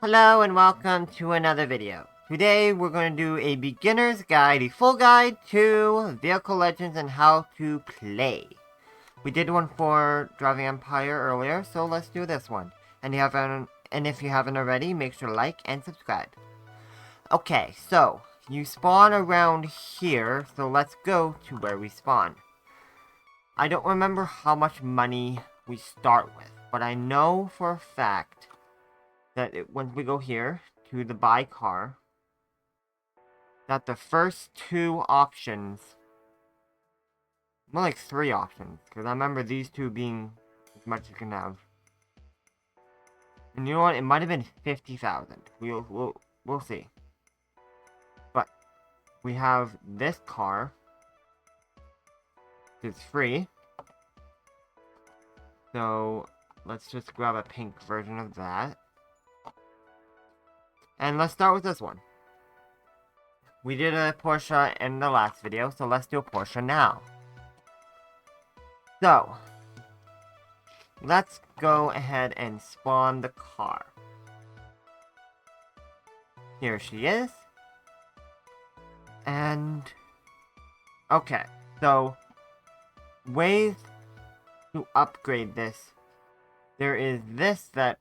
Hello and welcome to another video. Today we're going to do a beginner's guide, a full guide to Vehicle Legends and how to play. We did one for Driving Empire earlier, so let's do this one. And if you haven't already, make sure to like and subscribe. Okay, so you spawn around here, so let's go to where we spawn. I don't remember how much money we start with, but I know for a fact that once we go here to the buy car, that the first two options, more like three options, because I remember these two being as much as you can have. And you know what? It might have been 50,000. We'll see. But we have this car. It's free. So let's just grab a pink version of that. And let's start with this one. We did a Porsche in the last video, so let's do a Porsche now. So, let's go ahead and spawn the car. Here she is. And, okay, so, ways to upgrade this. There is this that,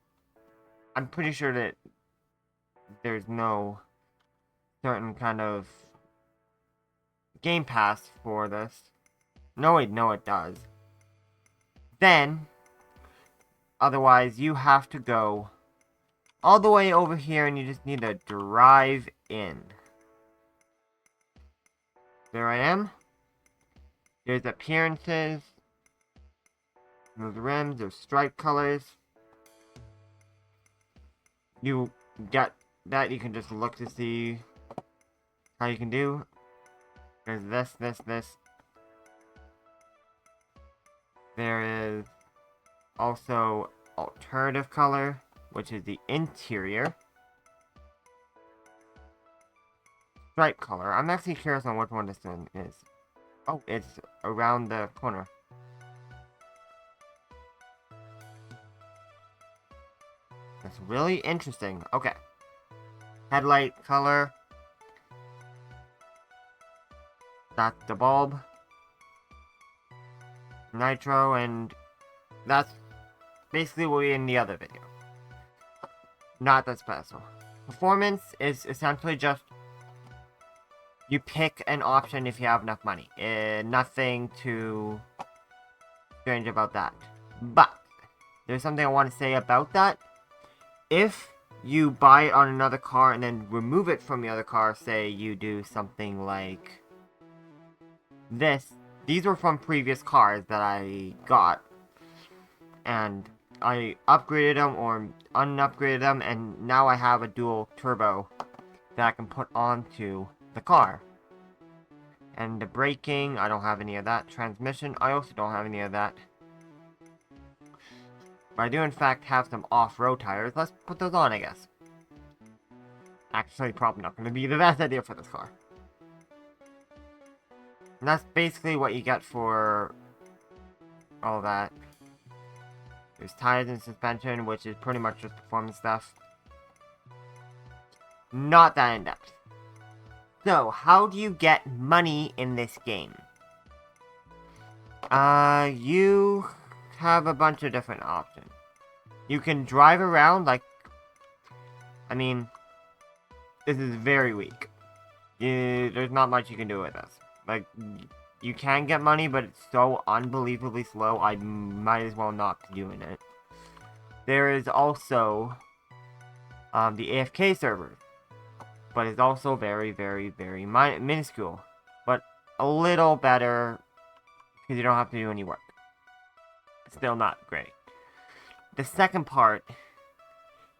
I'm pretty sure that there's no certain kind of Game Pass for this. No, wait, no, it does. Then, otherwise, you have to go all the way over here and you just need to drive in. There I am. There's appearances. There's rims, there's stripe colors. You get that, you can just look to see how you can do. There's this. There is also alternative color, which is the interior. Stripe color. I'm actually curious on which one this one is. Oh, it's around the corner. That's really interesting. Okay. Headlight color. That's the bulb. Nitro, and that's basically what we in the other video. Not that special. Performance is essentially just you pick an option if you have enough money. Nothing too strange about that. But there's something I want to say about that. If you buy it on another car and then remove it from the other car, say you do something like this. These were from previous cars that I got, and I upgraded them or unupgraded them, and now I have a dual turbo that I can put onto the car. And the braking, I don't have any of that. Transmission, I also don't have any of that. But I do in fact have some off-road tires. Let's put those on, I guess. Actually, probably not going to be the best idea for this car. And that's basically what you get for all that. There's tires and suspension, which is pretty much just performance stuff. Not that in-depth. So, how do you get money in this game? You have a bunch of different options. You can drive around like... I mean, this is very weak. There's not much you can do with this. Like, you can get money, but it's so unbelievably slow, I might as well not be doing it. There is also the AFK server, but it's also very, very, very minuscule. But a little better, because you don't have to do any work. Still not great. The second part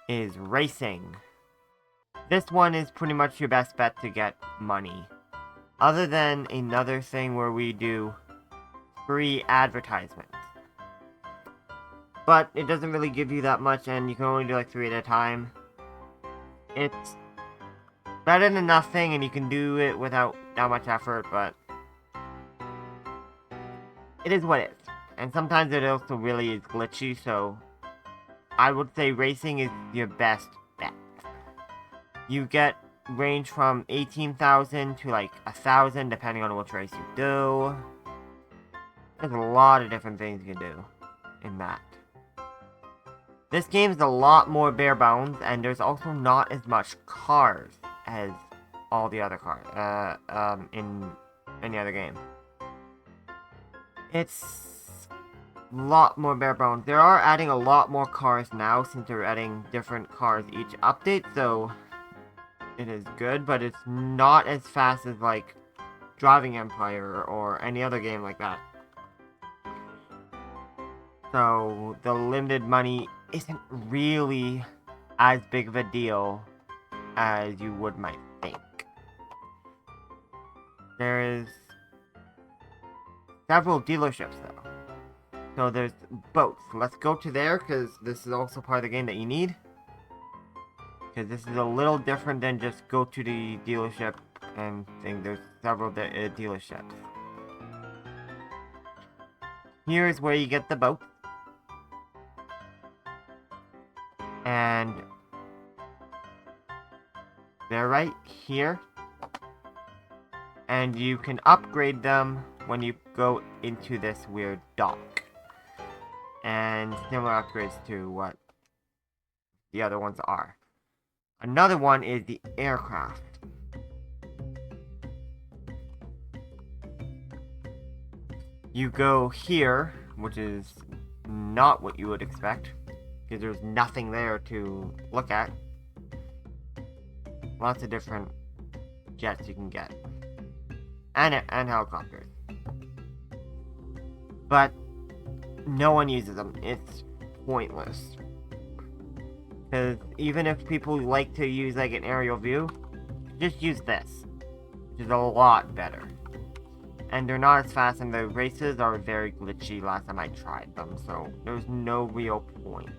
is racing. This one is pretty much your best bet to get money. Other than another thing where we do free advertisements. But it doesn't really give you that much, and you can only do like 3 at a time. It's better than nothing, and you can do it without that much effort, but it is what it is. And sometimes it also really is glitchy, so I would say racing is your best bet. You get range from 18,000 to like 1,000 depending on which race you do. There's a lot of different things you can do in that. This game is a lot more bare bones, and there's also not as much cars as all the other cars in any other game. It's a lot more bare bones. They are adding a lot more cars now since they're adding different cars each update, so it is good, but it's not as fast as like Driving Empire or any other game like that. So the limited money isn't really as big of a deal as you might think. There is several dealerships though. So there's boats. Let's go to there because this is also part of the game that you need. Because this is a little different than just go to the dealership and think there's several dealerships. Here's where you get the boat. And they're right here. And you can upgrade them when you go into this weird dock. And similar upgrades to what the other ones are. Another one is the aircraft. You go here, which is not what you would expect, because there's nothing there to look at. Lots of different jets you can get. And helicopters. But no one uses them. It's pointless. Because even if people like to use like an aerial view, just use this, which is a lot better. And they're not as fast, and the races are very glitchy last time I tried them, so there's no real point.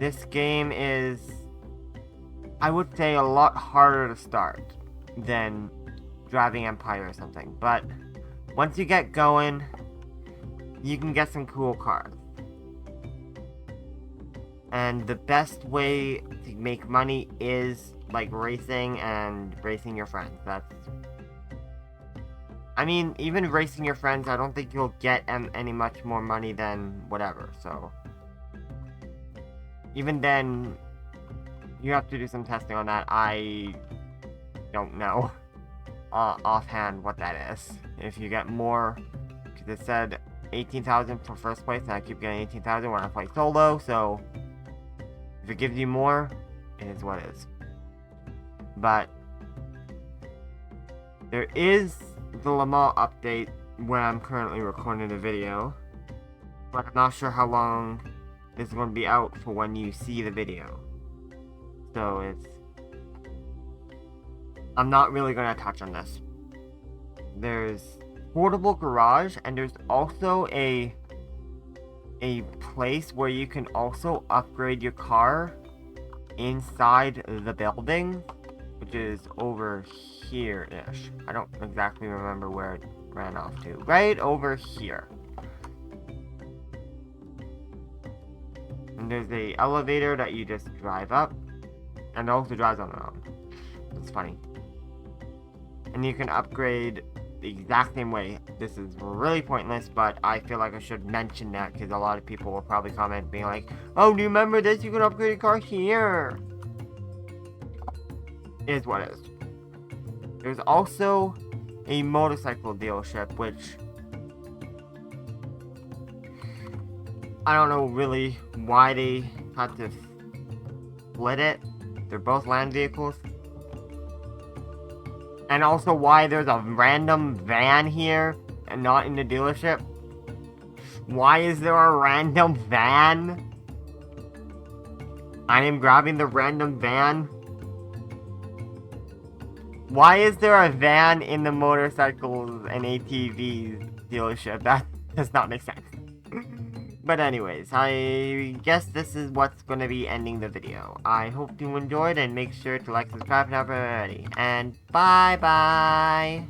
This game is, I would say, a lot harder to start than Driving Empire or something, but once you get going, you can get some cool cars. And the best way to make money is like racing and racing your friends. I mean, even racing your friends, I don't think you'll get any much more money than whatever, so. Even then, you have to do some testing on that. I don't know offhand what that is. If you get more, because it said 18,000 for first place, and I keep getting 18,000 when I play solo, so if it gives you more, it is what it is. But there is the Le Mans update where I'm currently recording the video, but I'm not sure how long this is going to be out for when you see the video. So I'm not really going to touch on this. There's portable garage, and there's also a place where you can also upgrade your car inside the building, which is over here-ish. I don't exactly remember where it ran off to. Right over here. And there's a elevator that you just drive up, and it also drives on its own. It's funny. And you can upgrade the exact same way. This is really pointless, but I feel like I should mention that because a lot of people will probably comment being like, oh, do you remember this? You can upgrade your car here. Is what it is. There's also a motorcycle dealership, which I don't know really why they had to split it. They're both land vehicles. And also why there's a random van here and not in the dealership. Why is there a random van? I am grabbing the random van. Why is there a van in the motorcycles and ATVs dealership? That does not make sense. But anyways, I guess this is what's going to be ending the video. I hope you enjoyed, and make sure to like, subscribe if not already. And bye-bye!